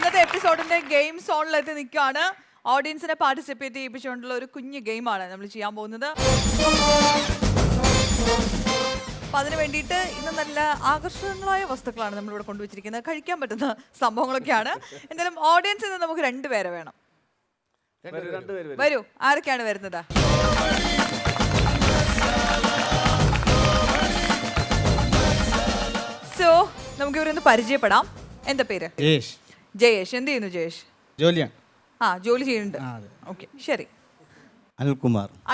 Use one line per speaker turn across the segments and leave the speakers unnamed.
ഇന്നത്തെ എപ്പിസോഡിന്റെ ഗെയിം സോണിലെത്തി നിൽക്കുകയാണ്. ഓഡിയൻസിനെ പാർട്ടിസിപ്പേറ്റ് ചെയ്യിപ്പിച്ചുകൊണ്ടുള്ള ഒരു കുഞ്ഞു ഗെയിമാണ് നമ്മൾ ചെയ്യാൻ പോകുന്നത്. അപ്പം അതിന് വേണ്ടിയിട്ട് ഇന്ന് നല്ല ആകർഷകങ്ങളായ വസ്തുക്കളാണ് നമ്മളിവിടെ കൊണ്ടുവച്ചിരിക്കുന്നത്. കഴിക്കാൻ പറ്റുന്ന സംഭവങ്ങളൊക്കെയാണ്. എന്തായാലും ഓഡിയൻസിൽ നിന്ന് നമുക്ക് 2 പേരെ വേണം. വരൂ, ആരൊക്കെയാണ് വരുന്നത്? സോ നമുക്ക് ഇവരൊന്ന് പരിചയപ്പെടാം. എന്താ പേര്? ജയേഷ്. എന്ത് ചെയ്യുന്നു ജയേഷ്?
ജോലിയാണ്.
ജോലി ചെയ്യുന്നുണ്ട്. ഓക്കെ, ശരി.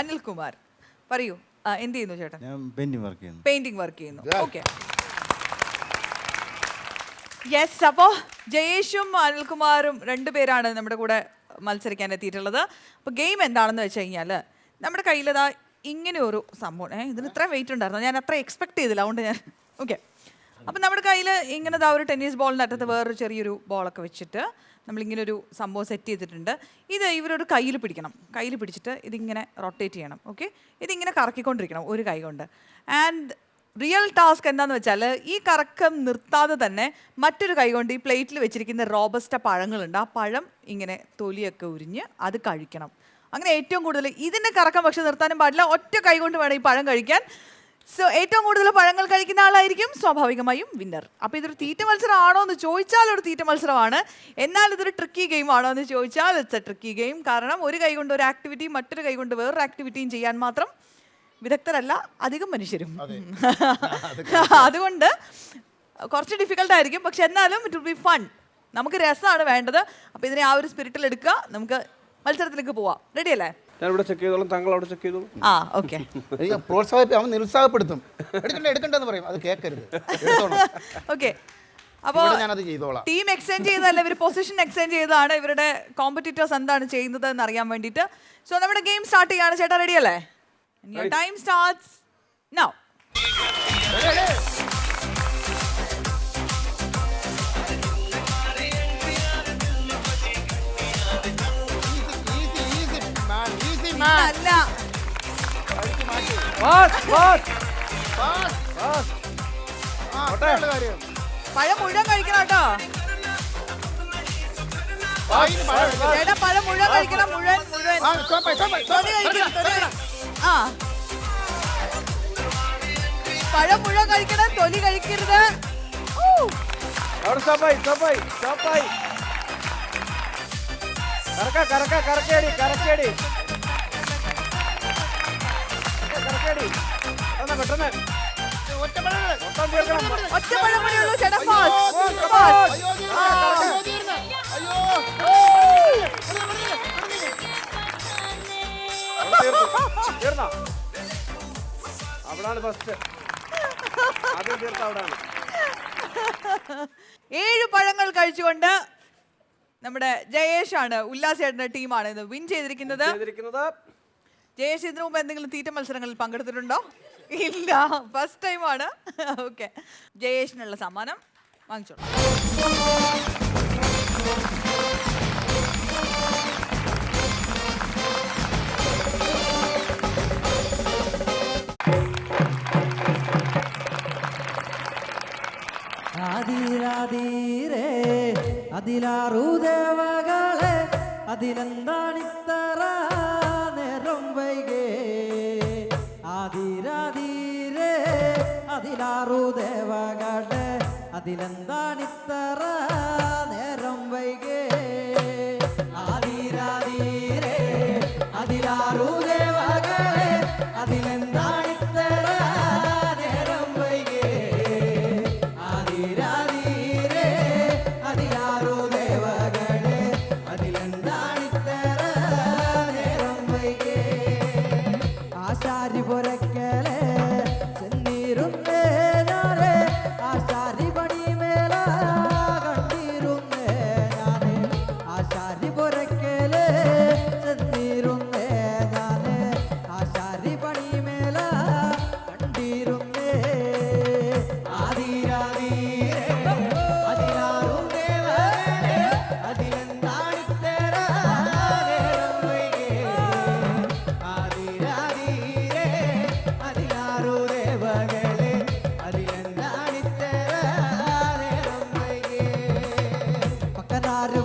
അനിൽകുമാർ പറയൂ, എന്ത് ചെയ്യുന്നു ചേട്ടൻ? പെയിന്റിംഗ് വർക്ക് ചെയ്യുന്നു. Okay, yes. അപ്പോൾ ജയേഷും അനിൽകുമാറും 2 പേരാണ് നമ്മുടെ കൂടെ മത്സരിക്കാൻ എത്തിയിട്ടുള്ളത്. അപ്പോൾ ഗെയിം എന്താണെന്ന് വെച്ച് കഴിഞ്ഞാൽ നമ്മുടെ കയ്യിലതാ ഇങ്ങനെ ഒരു സംഭവം. ഇതിന് ഇത്ര വെയിറ്റ് ഉണ്ടായിരുന്നു, ഞാൻ അത്ര എക്സ്പെക്ട് ചെയ്തില്ല. അതുകൊണ്ട് ഞാൻ ഓക്കെ. അപ്പം നമ്മുടെ കയ്യിൽ ഇങ്ങനത്തെ ഒരു ടെന്നീസ് ബോളിൻ്റെ അറ്റത്ത് വേറൊരു ചെറിയൊരു ബോളൊക്കെ വെച്ചിട്ട് നമ്മളിങ്ങനെ ഒരു സംഭവം സെറ്റ് ചെയ്തിട്ടുണ്ട്. ഇത് ഇവരൊരു കയ്യിൽ പിടിക്കണം. കയ്യിൽ പിടിച്ചിട്ട് ഇതിങ്ങനെ റൊട്ടേറ്റ് ചെയ്യണം. ഓക്കെ, ഇതിങ്ങനെ കറക്കിക്കൊണ്ടിരിക്കണം ഒരു കൈ കൊണ്ട്. ആൻഡ് റിയൽ ടാസ്ക് എന്താണെന്ന് വെച്ചാൽ ഈ കറക്കം നിർത്താതെ തന്നെ മറ്റൊരു കൈ കൊണ്ട് ഈ പ്ലേറ്റിൽ വെച്ചിരിക്കുന്ന റോബസ്റ്റ പഴങ്ങളുണ്ട്, ആ പഴം ഇങ്ങനെ തൊലിയൊക്കെ ഉരിഞ്ഞ് അത് കഴിക്കണം. അങ്ങനെ ഏറ്റവും കൂടുതൽ ഇതിൻ്റെ കറക്കം പക്ഷെ നിർത്താനും പാടില്ല, ഒറ്റ കൈ കൊണ്ട് വേണം ഈ പഴം കഴിക്കാൻ. സോ ഏറ്റവും കൂടുതൽ പഴങ്ങൾ കഴിക്കുന്ന ആളായിരിക്കും സ്വാഭാവികമായും വിന്നർ. അപ്പോൾ ഇതൊരു തീറ്റ മത്സരം ആണോ എന്ന് ചോദിച്ചാൽ ഒരു തീറ്റ മത്സരമാണ്. എന്നാൽ ഇതൊരു ട്രിക്കി ഗെയിം ആണോ എന്ന് ചോദിച്ചാൽ ഇറ്റ്സ് എ ട്രിക്കി ഗെയിം. കാരണം ഒരു കൈ കൊണ്ട് ഒരു ആക്ടിവിറ്റിയും മറ്റൊരു കൈ കൊണ്ട് വേറൊരു ആക്ടിവിറ്റിയും ചെയ്യാൻ മാത്രം വിദഗ്ധരല്ല അധികം മനുഷ്യരും. അതുകൊണ്ട് കുറച്ച് ഡിഫിക്കൽട്ട് ആയിരിക്കും, പക്ഷെ എന്നാലും ഇറ്റ് വിൽ ബി ഫൺ. നമുക്ക് രസമാണ് വേണ്ടത്. അപ്പോൾ ഇതിനെ ആ ഒരു സ്പിരിറ്റിൽ എടുക്കുക. നമുക്ക് മത്സരത്തിലേക്ക് പോവാം. റെഡി അല്ലേ?
ഞാനിവിടെ ചെക്ക് ചെയ്തോളാം, താങ്കൾ അവിടെ ചെക്ക് ചെയ്തോളൂ.
ഓക്കെ.
അവൻ നിരുത്സാഹപ്പെടുത്തും. എടുക്കണ്ടെന്ന് പറയും, അത് കേൾക്കരുത്.
ഓക്കെ, അപ്പോൾ ടീം എക്സ്ചേഞ്ച് ചെയ്തല്ല, ഇവർ പൊസിഷൻ എക്സ്ചേഞ്ച് ചെയ്തതാണ്. ഇവരുടെ കോമ്പറ്റീറ്റേഴ്സ് എന്താണ് ചെയ്യുന്നത് എന്ന് അറിയാൻ വേണ്ടിയിട്ട്. സോ നമ്മുടെ ഗെയിം സ്റ്റാർട്ട് ചെയ്യാണ്. ചേട്ടാ റെഡി അല്ലേ? Time starts now. അല്ല, പഴം മുഴുവൻ കഴിക്കണം കേട്ടോ ചേട്ടാ. പഴം മുഴുവൻ കഴിക്കണം, മുഴുവൻ പഴം മുഴുവൻ കഴിക്കണം, തൊലി കഴിക്കരുത്. ഒറ്റപ്പഴം കൂടിയുള്ളൂ ചേട്ടാ.
അവിടാണ് ഫസ്റ്റ്.
7 പഴങ്ങൾ കഴിച്ചുകൊണ്ട് നമ്മുടെ ജയേഷാണ്, ഉല്ലാസേട്ടന്റെ ടീമാണ് ഇത് വിൻ ചെയ്തിരിക്കുന്നത്. ജയേഷ് ഇതിനു മുമ്പ് എന്തെങ്കിലും തീറ്റ മത്സരങ്ങളിൽ പങ്കെടുത്തിട്ടുണ്ടോ? ഇല്ല, ഫസ്റ്റ് ടൈമാണ്. ഓക്കെ, ജയേഷിനുള്ള സമ്മാനം വാങ്ങിച്ചോളൂ.
ആദിരാധീരേ അതിലാറുദേവകളെ അതിലെന്താണിത്തറ നേരം വൈകേ. ആദിരാധീരേ അതിലാറുദേവകളെ അതിലെന്താണിത്തറ നേരം വൈകേ. ആദിരാധീരേ അതിലാറുദേവകളെ അതിലെന്താണിത്തറ നേരം വൈകേ. ആദിരാധീരേ അതിലാറുദേവകളെ അതിലെന്താണിത്തറ നേരം വൈകേ. ആശാരി പുരക്കലെ ചെന്നിരുന്നേ ഞാനേ, ആശാരി പണി മേല കണ്ടിരുന്നേ ഞാനേ. ആശാരി പുരക്കലെ ചെന്നിരുന്നേ ഞാനേ, ആശാരി പണി മേല കണ്ടിരുന്നേ. ആദിരാധീരേ അതിലാറുദേവകളെ അതിലെന്താണിത്തറ നേരം വൈകേ. ആദിരാധീരേ അതിലാറുദേവകളെ അതിലെന്താണിത്തറ നേരം വൈകേ. പക്കനാറ്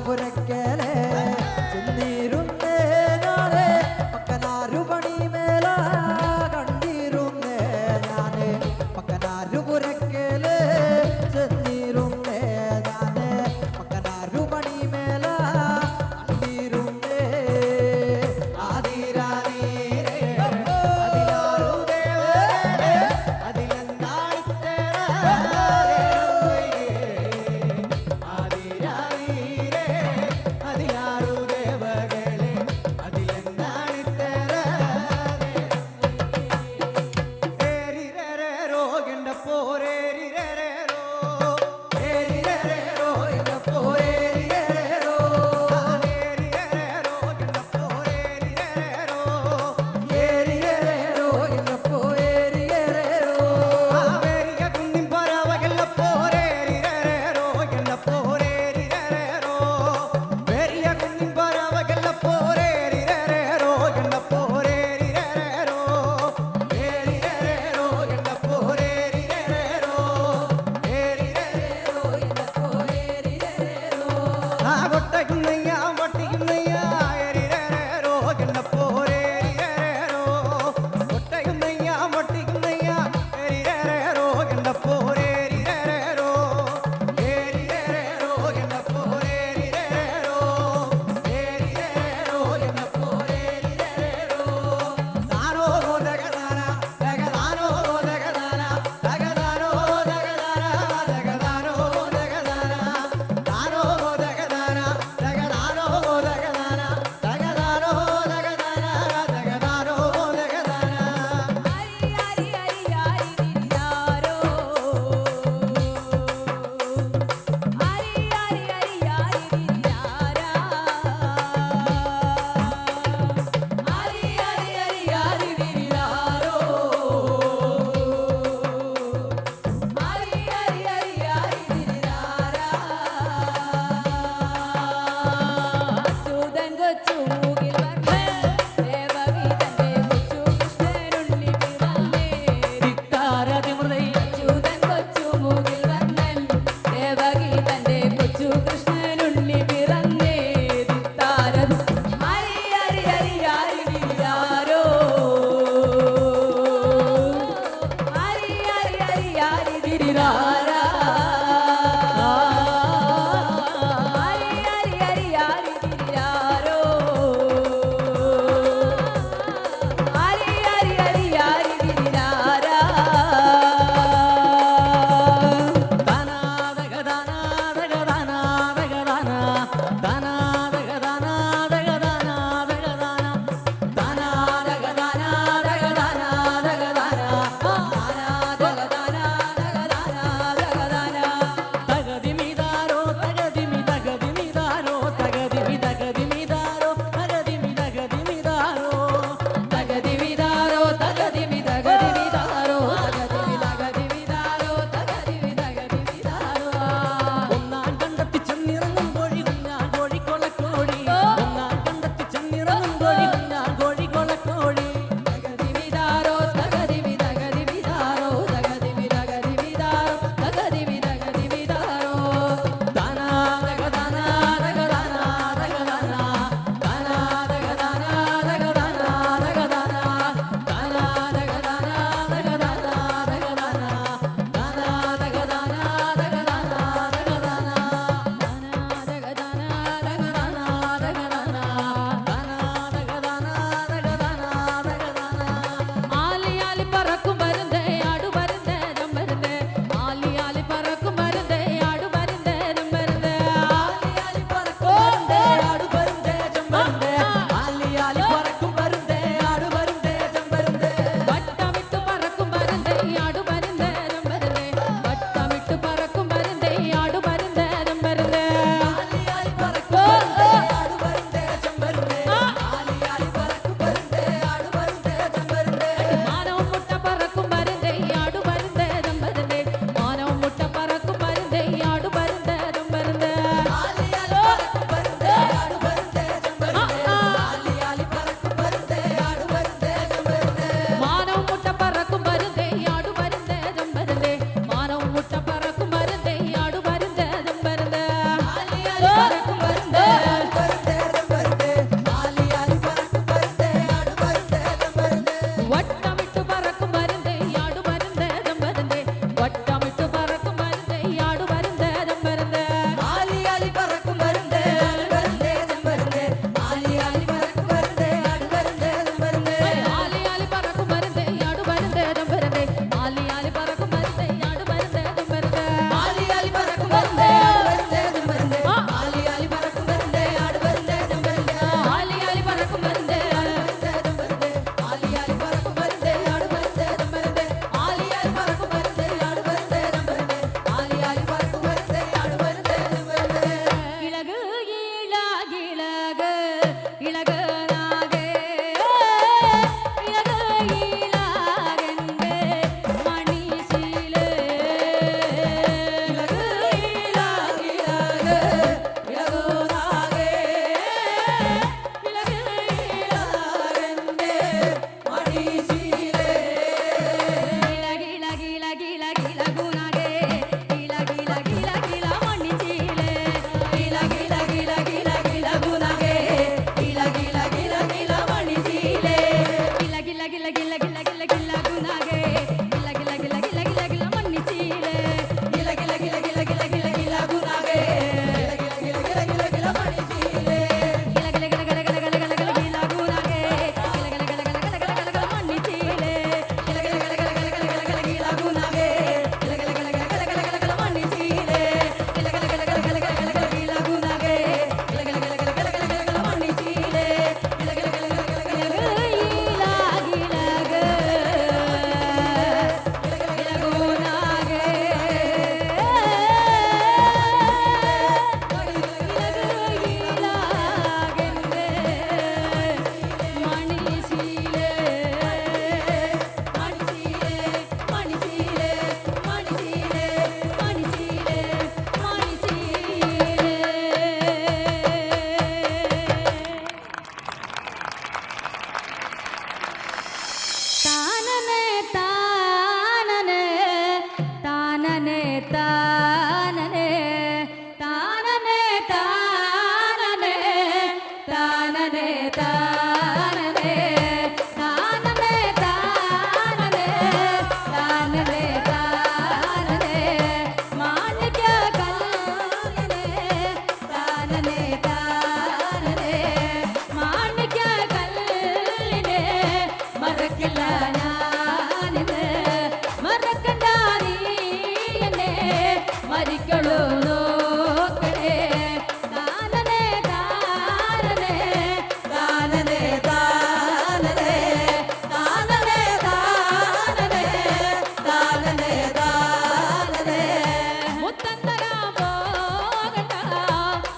മുത്തന്തരാൻ പോകണ്ട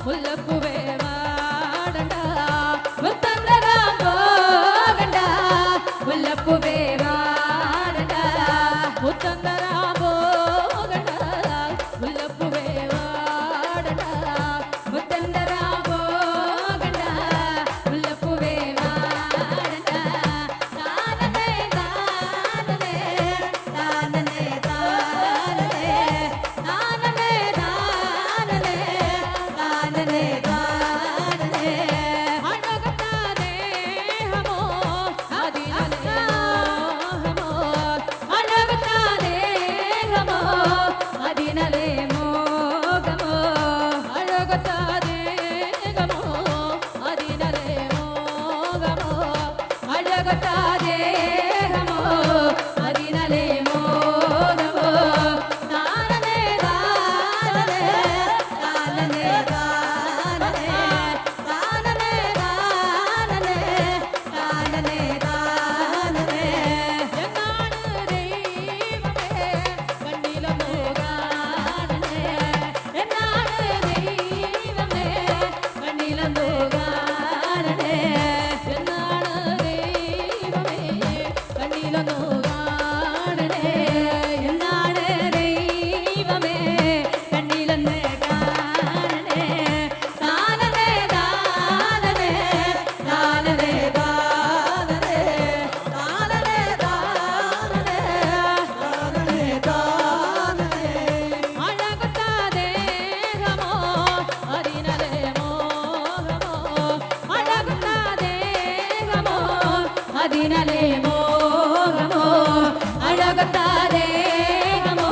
മുല്ലപ്പൂവേ വാടണ്ട മുത്തന്തരാൻ പോകണ്ട മുല്ലപ്പൂവേ വാടണ്ട മുത്തന്തരാൻ പോകണ്ട മുല്ലപ്പൂവേ വാടണ്ട മുത്തന്തരാൻ പോകണ്ട മുല്ലപ്പൂവേ വാടണ്ട താനനേ താനനേ താനനേ താനനേ താനനേ താനനേ താനനേ താനനേ അഴകത്താനേ ഹമോ അതിനലേ മോഹമോ അഴകത്താനേ ഹമോ അതിനലേ മോഹമോ അഴകത്താനേ ഹമോ അതിനലേ മോഹമോ അഴകത്താനേ ഹമോ അതിനലേ മോഹമോ താനനേ താനനേ താനനേ താനനേ താനനേ താനനേ താനനേ താനനേ എന്നാണ് ദൈവമേ കണ്ണിലൊന്നു കാണണേ എന്നാണ് ദൈവമേ കണ്ണിലൊന്നു കാണണേ എന്നാണ് ദൈവമേ കണ്ണിലൊന്നു കാണണേ എന്നാണ് ദൈവമേ കണ്ണിലൊന്ന് കാണണേ താനനേ താനനേ താനനേ താനനേ താനനേ താനനേ താനനേ അഴകത്താനേ ഹമോ അതിനലേ മോഹമോ അഴകത്താനേ ഹമോ അതിനലേ മോഹമോ അഴകത്താനേ ഹമോ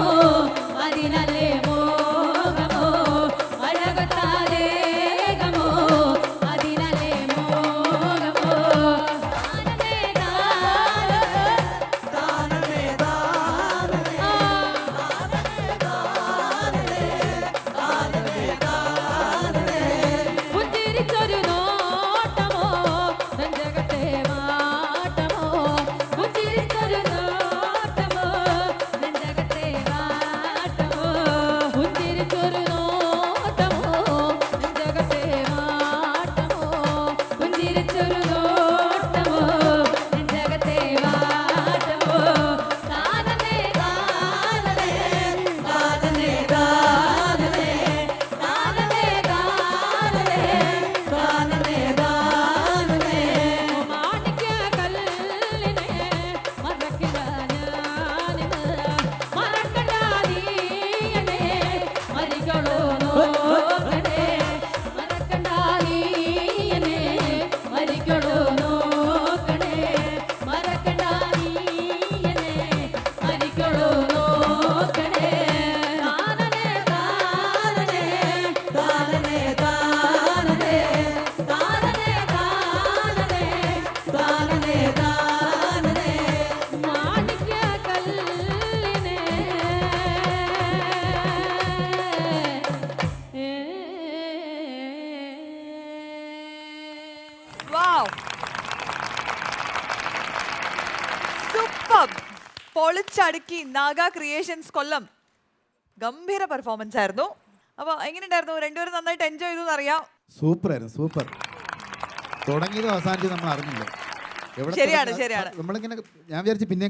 അതിനലേ മോഹമോ അഴകത്താനേ ഹമോ അതിനലേ മോഹമോ താനനേ താനനേ താനനേ പുഞ്ചിരിച്ചൊരു നോട്ടമോ നെഞ്ചകത്തെ വാട്ടമോ പുഞ്ചിരിച്ചൊരു നോട്ടമോ നെഞ്ചകത്തെ വാട്ടമോ പുഞ്ചിരിച്ചൊരു നോട്ടമോ നെഞ്ചകത്തെ വാട്ടമോ പുഞ്ചിരിച്ചൊരു നോട്ടമോ നെഞ്ചകത്തെ വാട്ടമോ താനനേ താനനേ താനനേ താനനേ താനനേ താനനേ താനനേ താനനേ മാണിക്യക്കല്ലിനെ മറക്കില്ല ഞാനിന്ന് മറക്കണ്ട നീയനെ മരികളോ നോക്കണേ മറക്കണ്ട നീയനെ മരികളോ നോക്കണേ മറക്കണ്ട നീയനെ മരികളോ നോക്കണേ താനനേ താനനേ താനനേ താനനേ താനനേ താനനേ താനനേ താനനേ മാണിക്യക്കല്ലിനെ
വാവ് സൂപ്പർ പൊളിച്ചടുക്കി നാഗ ക്രിയേഷൻസ് കൊല്ലം ഗംഭീര പെർഫോമൻസ് ആയിരുന്നു. അപ്പോൾ എങ്ങനെയുണ്ടായിരുന്നു? രണ്ടുപേരും നന്നായിട്ട് എൻജോയ് ചെയ്തു എന്നറിയാം.
സൂപ്പറായിരുന്നു, സൂപ്പർ. തുടങ്ങിയതും അവസാനിച്ചത് നമ്മൾ അറിഞ്ഞില്ല.
ശരിയാണ്, ശരിയാണ്.
നമ്മളിങ്ങനെ ഞാൻ വിചാരിച്ചു പിന്നെ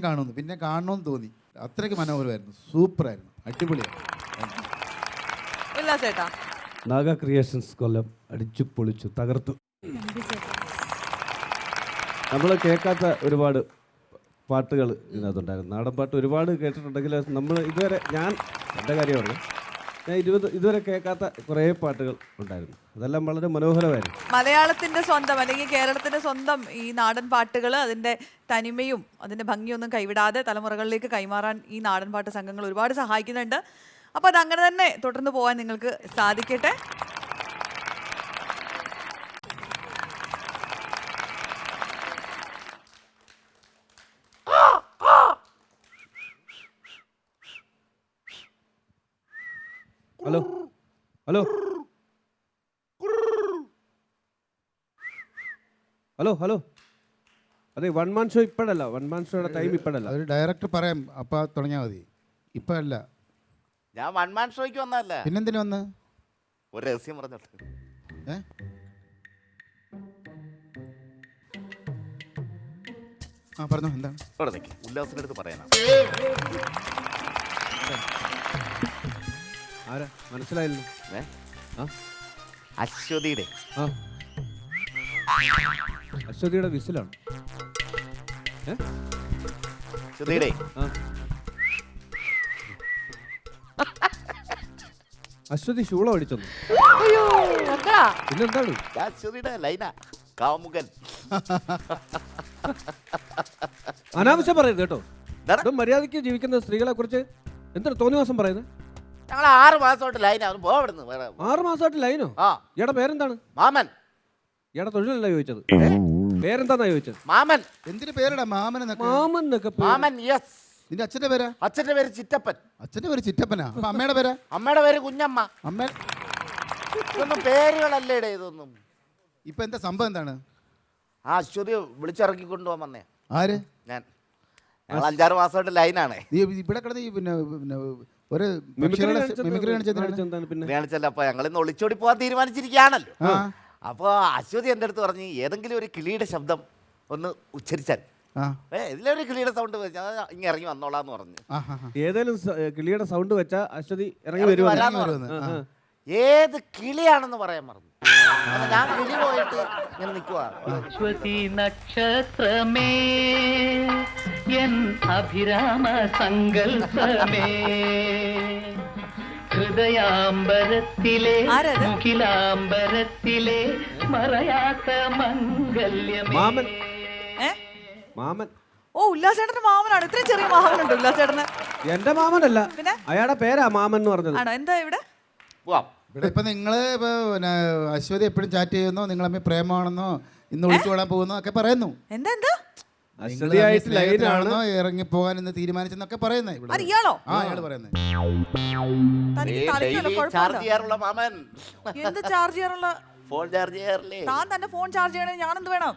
കാണണമെന്ന് തോന്നി. അത്രയ്ക്ക് മനോഹരമായിരുന്നു, സൂപ്പറായിരുന്നു, അടിപൊളിയായിരുന്നു.
ഉല്ലാസ് ചേട്ടാ?
നാഗ ക്രിയേഷൻസ് കൊല്ലം അടിച്ചു പൊളിച്ചു തകർത്തു. നമ്മൾ കേൾക്കാത്ത ഒരുപാട് പാട്ടുകൾ ഇതിനകത്തുണ്ടായിരുന്നു. നാടൻ പാട്ട് ഒരുപാട് കേട്ടിട്ടുണ്ടെങ്കിൽ നമ്മൾ ഇതുവരെ എൻ്റെ കാര്യം പറഞ്ഞു, ഞാൻ ഇതുവരെ കേൾക്കാത്ത കുറേ പാട്ടുകൾ ഉണ്ടായിരുന്നു. അതെല്ലാം വളരെ മനോഹരമായിരുന്നു.
മലയാളത്തിന്റെ സ്വന്തം അല്ലെങ്കിൽ കേരളത്തിന്റെ സ്വന്തം ഈ നാടൻ പാട്ടുകൾ അതിന്റെ തനിമയും അതിന്റെ ഭംഗിയൊന്നും കൈവിടാതെ തലമുറകളിലേക്ക് കൈമാറാൻ ഈ നാടൻ പാട്ട് സംഘങ്ങൾ ഒരുപാട് സഹായിക്കുന്നുണ്ട്. അപ്പോൾ അത് അങ്ങനെ തന്നെ തുടർന്ന് പോകാൻ നിങ്ങൾക്ക് സാധിക്കട്ടെ.
ഹലോ ഹലോ ഹലോ ഹലോ അതെ, വൺ മാൻ ഷോ ഇപ്പോഴല്ല, വൺ മാൻ ഷോയുടെ ടൈം ഇപ്പോഴല്ല.
ഒരു ഡയറക്ടർ പറയാം, അപ്പം തുടങ്ങിയാൽ മതി. ഇപ്പം അല്ല,
ഞാൻ വൺ മാൻ ഷോയ്ക്ക് വന്നതല്ല.
പിന്നെന്തിനു വന്ന്?
ഒരു രഹസ്യം പറഞ്ഞോട്ടെ.
ഏ? ആ പറഞ്ഞോ, എന്താണ്?
ഇവിടെ നിൽക്ക്, ഉല്ലാസിന്റെ അടുത്ത് പറയാനാ.
ആരാ മനസ്സിലായില്ലോ?
ഏ?
ആ
അശ്വതിയുടെ
ആ അശ്വതിയുടെ വിസിലാണ്.
അശ്വതിയുടെ
ആ അശ്വതി ശൂള അടിച്ചൊന്നു. പിന്നെന്താണ്?
അശ്വതിയുടെ ലൈന കാമുകൻ.
അനാവശ്യം പറയുന്നത് കേട്ടോ.
എന്താണ്?
ഇതും മര്യാദയ്ക്ക് ജീവിക്കുന്ന സ്ത്രീകളെ കുറിച്ച് എന്താണ് തോന്നിവാസം പറയുന്നത്?
ഞങ്ങൾ 6 മാസമായിട്ട് ലൈനാ. ഒന്ന് പോവിടുന്നു.
6 മാസമായിട്ട് ലൈനോ?
ആ
ഇയാടെ പേരെന്താണ്?
മാമൻ.
ഇയാടെ തൊഴിലല്ല ചോദിച്ചത്, പേരെന്താന്നാ ചോദിച്ചത്.
മാമൻ.
എന്തിനു പേരടാ മാമൻ എന്നൊക്കെ?
മാമൻ എന്നൊക്കെ പേര്.
മാമൻ, യെസ്.
നിന്റെ അച്ഛന്റെ പേരാ?
അച്ഛന്റെ പേര് ചിറ്റപ്പൻ.
അച്ഛന്റെ പേര് ചിറ്റപ്പനാ? അപ്പൊ അമ്മയുടെ പേരാ?
അമ്മയുടെ പേര് കുഞ്ഞമ്മ.
അമ്മ.
ഇതൊന്നും പേരുകളല്ലേ ഇതൊന്നും.
ഇപ്പൊ എന്താ സംഭവം എന്താണ്?
ആ അശ്വതി വിളിച്ചിറക്കി കൊണ്ടുപോകാൻ വന്നേ.
ആര്?
ഞാൻ. ഞങ്ങൾ 5-6 മാസമായിട്ട് ലൈനാണ്.
നീ ഇവിടെ കിടന്ന് ഈ പിന്നെ ഒരു
മിമിക്രി
മിമിക്രി കാണിച്ചത്
എന്താണ് പിന്നെ?
കാണിച്ചല്ല. അപ്പൊ ഞങ്ങൾ ഇന്ന് ഒളിച്ചോടി പോകാൻ തീരുമാനിച്ചിരിക്കുകയാണല്ലോ.
ആ.
അപ്പോൾ അശ്വതി എൻ്റെ അടുത്ത് പറഞ്ഞ് ഏതെങ്കിലും ഒരു കിളിയുടെ ശബ്ദം ഒന്ന് ഉച്ചരിച്ചാൽ,
ആ
ഇതിലൊരു കിളിയുടെ സൗണ്ട് വെച്ചാൽ ഇങ്ങനെ ഇറങ്ങി വന്നോളാന്ന് പറഞ്ഞു.
ആ ആ
ഏതായാലും കിളിയുടെ സൗണ്ട് വെച്ചാ അശ്വതി ഇറങ്ങി
ഇറങ്ങി
വരുമോ?
വരാന്ന്
വരുമെന്ന്.
പറഞ്ഞു.
ആ.
ഏത് കിളിയാണെന്ന് പറയാൻ മറന്നു. അങ്ങനെ ഞാൻ കിളി പോയിട്ട് ഇങ്ങനെ നിൽക്കുവാ.
അശ്വതി നക്ഷത്രമേ എൻ അഭിരാമ സങ്കൽപ്പമേ ഹൃദയാംബരത്തിലെ
ആരത്?
മുഖിലാംബരത്തിലെ മറയാത്ത മംഗല്യമേ.
മാമൻ.
ഏ?
മാമൻ.
ഓ, ഉല്ലാസേട്ടന്റെ മാമനാണ്. ഇത്രയും ചെറിയ മാമനുണ്ട് ഉല്ലാസേട്ടന്.
എന്റെ മാമനല്ല,
പിന്നെ?
അയാളുടെ പേരാ മാമൻ എന്ന് പറഞ്ഞത്.
ആണോ? എന്താ ഇവിടെ?
പോവാം.
ഇവിടെ ഇപ്പൊ നിങ്ങള് ഇപ്പൊ പിന്നെ അശ്വതി എപ്പോഴും ചാറ്റ് ചെയ്യുന്നോ, നിങ്ങൾ തമ്മിൽ പ്രേമാണെന്നോ, ഇന്ന് ഒളിച്ചു വിടാൻ പോകുന്നോ ഒക്കെ പറയുന്നു.
എന്താ എന്താ?
അശ്വതിയായിട്ട് ലൈനാണ്.
ഇറങ്ങിപ്പോകാൻ ഇന്ന് തീരുമാനിച്ചെന്നൊക്കെ പറയുന്നത് ഇവിടെ.
ഇയാളോ?
ആ അയാള് പറയുന്നത്.
തനിക്ക് തലയ്ക്ക് വല്ല
ഡെയിലി ചാർജ്
കുഴപ്പമുണ്ടോ?
ചെയ്യാറുള്ള മാമൻ.
എന്ത് ചാർജ് ചെയ്യാറുള്ള?
ഫോൺ ചാർജ് ചെയ്യാറില്ലേ?
താൻ തന്നെ ഫോൺ ചാർജ് ചെയ്യണേ ഞാൻ എന്ത് വേണം?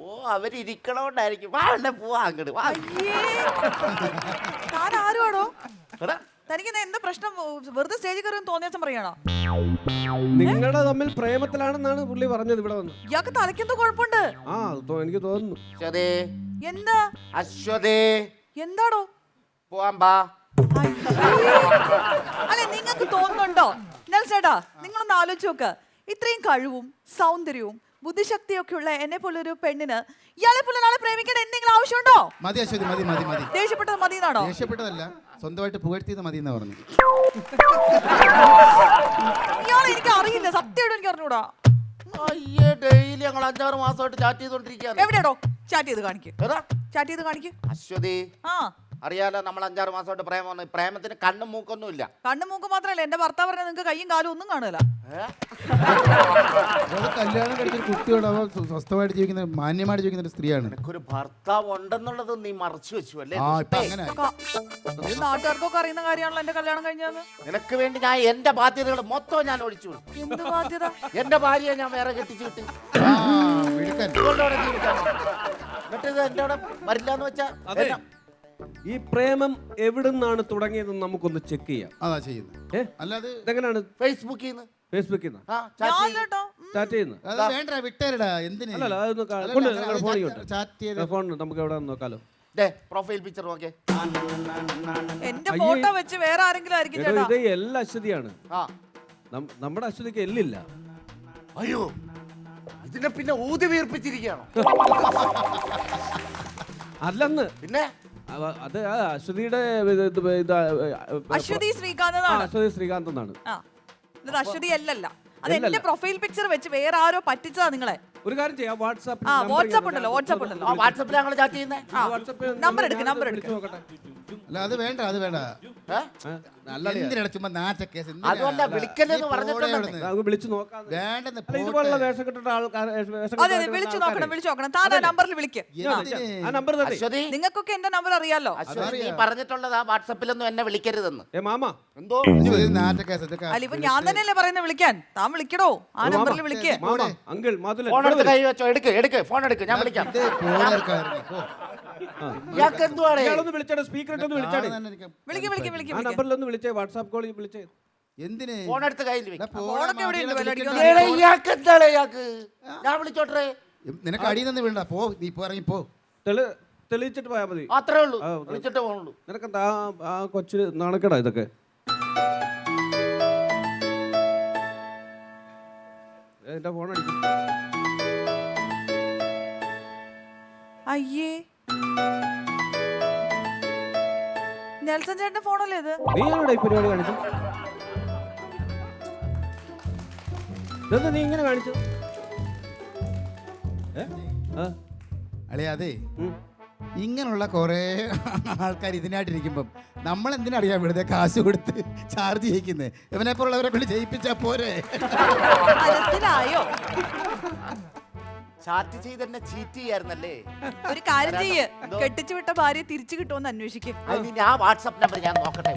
ഓ, അവരിക്കണോണ്ടായിരിക്കും. വാ പോവാ അങ്ങോട്ട് വാ.
അയ്യേ, താൻ ആരുവാടോ?
എടാ,
തനിക്ക് എന്താ പ്രശ്നം? വെറുതെ സ്റ്റേജിൽ കയറി തോന്നിയാസം പറയണോ?
നിങ്ങളുടെ തമ്മിൽ പ്രേമത്തിലാണെന്നാണ് പുള്ളി പറഞ്ഞത് ഇവിടെ വന്ന്.
ഇയാൾക്ക് തലയ്ക്കെന്തോ കുഴപ്പമുണ്ട്.
ആ എനിക്ക് തോന്നുന്നു.
അശ്വതി,
എന്താ?
അശ്വതി
എന്താടോ?
പോവാൻ പാ.
അയ്യേ. അല്ലെ, നിങ്ങൾക്ക് തോന്നുന്നുണ്ടോ? നെൽസേട്ടാ, നിങ്ങളൊന്ന് ആലോചിച്ച് നോക്ക്. ഇത്രയും കഴിവും സൗന്ദര്യവും ബുദ്ധിശക്തിയൊക്കെ ഉള്ള എന്നെ പോലൊരു പെണ്ണിന് ഇയാളെ പോലെ നാളെ പ്രേമിക്കേണ്ട എന്തെങ്കിലും ആവശ്യമുണ്ടോ?
മതി അശ്വതി, മതി മതി മതി.
ദേഷ്യപ്പെട്ടത് മതി എന്നാണോ?
ദേഷ്യപ്പെട്ടതല്ല, സ്വന്തമായിട്ട് പുകഴ്ത്തിയത് മതി എന്നാ പറഞ്ഞു.
ഇയാളെ എനിക്ക് അറിയില്ല, സത്യമായിട്ട് എനിക്ക് അറിഞ്ഞൂടാ.
അയ്യേ, ഡെയിലി ഞങ്ങൾ 5-6 മാസമായിട്ട് ചാറ്റ് ചെയ്തോണ്ടിരിക്കുകയാണ്.
എവിടെയാടോ? ചാറ്റ് ചെയ്ത് കാണിക്ക്.
എടാ,
ചാറ്റ് ചെയ്ത് കാണിക്ക്.
അശ്വതി,
ആ,
അറിയാലോ നമ്മൾ 5-6 മാസമായിട്ട് പ്രേമമാണ്. പ്രേമത്തിന് കണ്ണും മൂക്കൊന്നും ഇല്ല.
കണ്ണും മൂക്ക് മാത്രമല്ല, എന്റെ ഭർത്താവ് പറഞ്ഞ നിങ്ങൾക്ക് കയ്യും കാലും ഒന്നും കാണൂല.
അവള് കല്യാണം കഴിച്ചൊരു കുട്ടിയോട് അവൾ സ്വസ്ഥമായിട്ട് ജീവിക്കുന്ന, മാന്യമായിട്ട് ജീവിക്കുന്ന ഒരു സ്ത്രീയാണ്.
ഒരു ഭർത്താവ് ഉണ്ടെന്നുള്ളത് നീ മറച്ചു വെച്ചു അല്ലേ?
ആ ഇപ്പൊ അങ്ങനെ.
ഇത് നാട്ടുകാർക്കൊക്കെ അറിയുന്ന കാര്യമാണല്ലോ എന്റെ കല്യാണം കഴിഞ്ഞതെന്ന്.
നിനക്ക് വേണ്ടി ഞാൻ എന്റെ ബാധ്യതകൾ മൊത്തം ഞാൻ ഒഴിച്ചു.
എന്ത് ബാധ്യത?
എന്റെ ഭാര്യയെ ഞാൻ വേറെ കെട്ടിച്ചു കിട്ടി.
ആ, മിടുക്കൻ.
ഇതുകൊണ്ടവിടെ ജീവിക്കാൻ. എന്നിട്ട് ഇത് എന്റെ അവിടെ വരില്ലാന്ന് വെച്ചാ
അതെ. ഈ പ്രേമം എവിടുന്നാണ് തുടങ്ങിയതെന്ന് നമുക്കൊന്ന് ചെക്ക് ചെയ്യാം.
അതാ ചെയ്യുന്നത്. അല്ലാതെ
ഇതെങ്ങനെയാണ്?
ഫേസ്ബുക്കിൽ നിന്ന്.
ഫേസ്ബുക്കിൽ നിന്ന്
ആ, chat ചെയ്ത്.
ഞാനില്ലട്ടോ.
ചാറ്റ് ചെയ്യുന്നത്?
അത് വേണ്ട, വിട്ടേരടാ. എന്തിന്?
അല്ലല്ല, അതൊന്ന്
അല്ലല്ല,
കൊണ്ട്
അങ്ങനെ
ഫോൺ
ചാറ്റ് ചെയ്ത്
ഫോൺ നമുക്ക് എവിടെ നോക്കാലോ.
ദേ, പ്രൊഫൈൽ പിക്ചർ നോക്കേ.
എന്റെ ഫോട്ടോ വെച്ച് വേറെ ആരെങ്കിലും ആയിരിക്കും
എടോ,
ചേട്ടാ.
ഇത് എല്ലാ അശ്വതിയാണ്.
ആ,
നമ്മുടെ അശ്വതിക്ക് എല്ലില്ല.
അയ്യോ, ഇതിനെ പിന്നെ ഊതി വീർപ്പിച്ചിരിക്കുകയാണോ?
അല്ലെന്ന്
പിന്നെ
അത് അശ്വതിയുടെ
അശ്വതി ശ്രീകാന്ത് എന്നാണ്.
അശ്വതി ശ്രീകാന്ത് എന്നാണ്.
ആ, ഇത് അശ്വതി അല്ലല്ല. അത് എന്റെ പ്രൊഫൈൽ പിക്ചർ വെച്ച് വേറെ ആരോ പറ്റിച്ചതാ നിങ്ങളെ.
ഒരു കാര്യം ചെയ്യാം, വാട്സാപ്പ്
ആ, വാട്സാപ്പ് ഉണ്ടല്ലോ, വാട്സാപ്പ് ഉണ്ടല്ലോ.
ആ വാട്സപ്പിൽ ഞങ്ങൾ ചാറ്റ് ചെയ്യുന്നേ.
നമ്പർ എടുക്ക്, നമ്പർ എടുക്ക്.
അല്ല അത് വേണ്ട, അത് വേണ്ട. എന്തിനാ ചുമ്മാ നാറ്റക്കേസ്? എന്തിനാ?
അതുമല്ല, വിളിക്കല്ലെന്ന്
നീ
പറഞ്ഞിട്ടുണ്ടെന്നേ.
പോടെ അവിടുന്ന്.
നമുക്ക് വിളിച്ചു നോക്കാം.
വേണ്ടെന്ന്
അല്ല, ഇതുപോലുള്ള വേഷം കെട്ടിട്ട ആൾക്കാർ
അതെ അതെ, വിളിച്ചു നോക്കണം, വിളിച്ചു നോക്കണം. താൻ ആ നമ്പറിൽ വിളിക്ക്.
എന്തിന്?
ആ നമ്പർ തന്നെ.
അശ്വതി,
നിങ്ങൾക്കൊക്കെ എന്റെ നമ്പർ അറിയാലോ.
അശ്വതി, നീ പറഞ്ഞിട്ടുള്ളത് ആ വാട്സപ്പിലൊന്നും എന്നെ വിളിക്കരുതെന്ന്.
മാമ
എന്തോ
ഇത് നാറ്റക്കേസ്. ഇതൊക്കെ
അല്ല, ഇപ്പൊ ഞാൻ തന്നെയല്ലേ പറയുന്നത് വിളിക്കാൻ. താൻ വിളിക്കടോ, ആ നമ്പറിൽ വിളിക്ക്.
മാമ അങ്കിൾ മാതുല
ഫോൺ എടുത്ത് കൈ വെച്ചോ. എടുക്ക് ഫോൺ എടുക്ക്, ഞാൻ വിളിക്കാം.
ഇത് പോകാർക്കായിരുന്നു.
ഇയാൾക്ക് എന്തുവാടേ
ഇയാളൊന്ന് വിളിച്ചാടെ, സ്പീക്കർ ഇട്ടൊന്ന് വിളിച്ചാടെ.
വിളിക്കും
ആ നമ്പറിലൊന്ന് വിളിച്ചേ, വാട്സാപ്പ് കോളിൽ വിളിച്ചേ.
എന്തിന്
ഫോൺ എടുത്ത് കയ്യിൽ
എടാ,
വെക്ക്.
പോടാ,
ഫോണൊക്കെ എവിടെ ഉണ്ട്?
മാറ്റിയാ
വല്ല
വിളിക്കണ്ട.
അടിക്കാൻ
എടാ, ഇയാൾക്ക് എന്താണ് ഇയാൾക്ക് ഞാൻ വിളിച്ചോട്ടെ
നിനക്ക് അടിയിൽ നിന്ന് വീണ്ട പോ, നീ ഇപ്പൊ ഇറങ്ങി പോ.
തെളിയിച്ചിട്ട് പോയാൽ മതി.
അത്രേ ഉള്ളൂ
ആ,
വിളിച്ചിട്ടേ പോണുള്ളൂ.
നിനക്കെന്താ ആ കൊച്ചിന് നാണക്കേടാ ഇതൊക്കെ? എന്റെ ഫോൺ അടിക്കും.
അയ്യേ, നെൽസൺ ചേട്ടന്റെ ഫോണല്ലേ ഇത്?
നീയാണോടാ ഈ പരിപാടി കാണിച്ചു? ഇതെന്താ നീ ഇങ്ങനെ കാണിച്ചു?
അളിയ അതെ,
ഉം.
ഇങ്ങനെയുള്ള കുറേ ആൾക്കാർ ഇതിനായിട്ടിരിക്കുമ്പം നമ്മൾ എന്തിനറിയാൻ വെറുതെ കാശ് കൊടുത്ത് ചാർജ് ചെയ്യിക്കുന്നത്? ഇവനെ പോലുള്ളവരെ കൊണ്ട് ചെയ്യിപ്പിച്ചാ പോരെ.
മനസ്സിലായോ?
ചാറ്റ് ചെയ്ത് എന്നെ ചീറ്റ് ചെയ്യായിരുന്നല്ലേ?
ഒരു കാര്യം ചെയ്യ്, കെട്ടിച്ചു വിട്ട ഭാര്യ തിരിച്ചു കിട്ടുമെന്ന് അന്വേഷിക്കും.
അതിന് ഞാൻ വാട്സാപ്പ് നമ്പർ ഞാൻ നോക്കട്ടെ.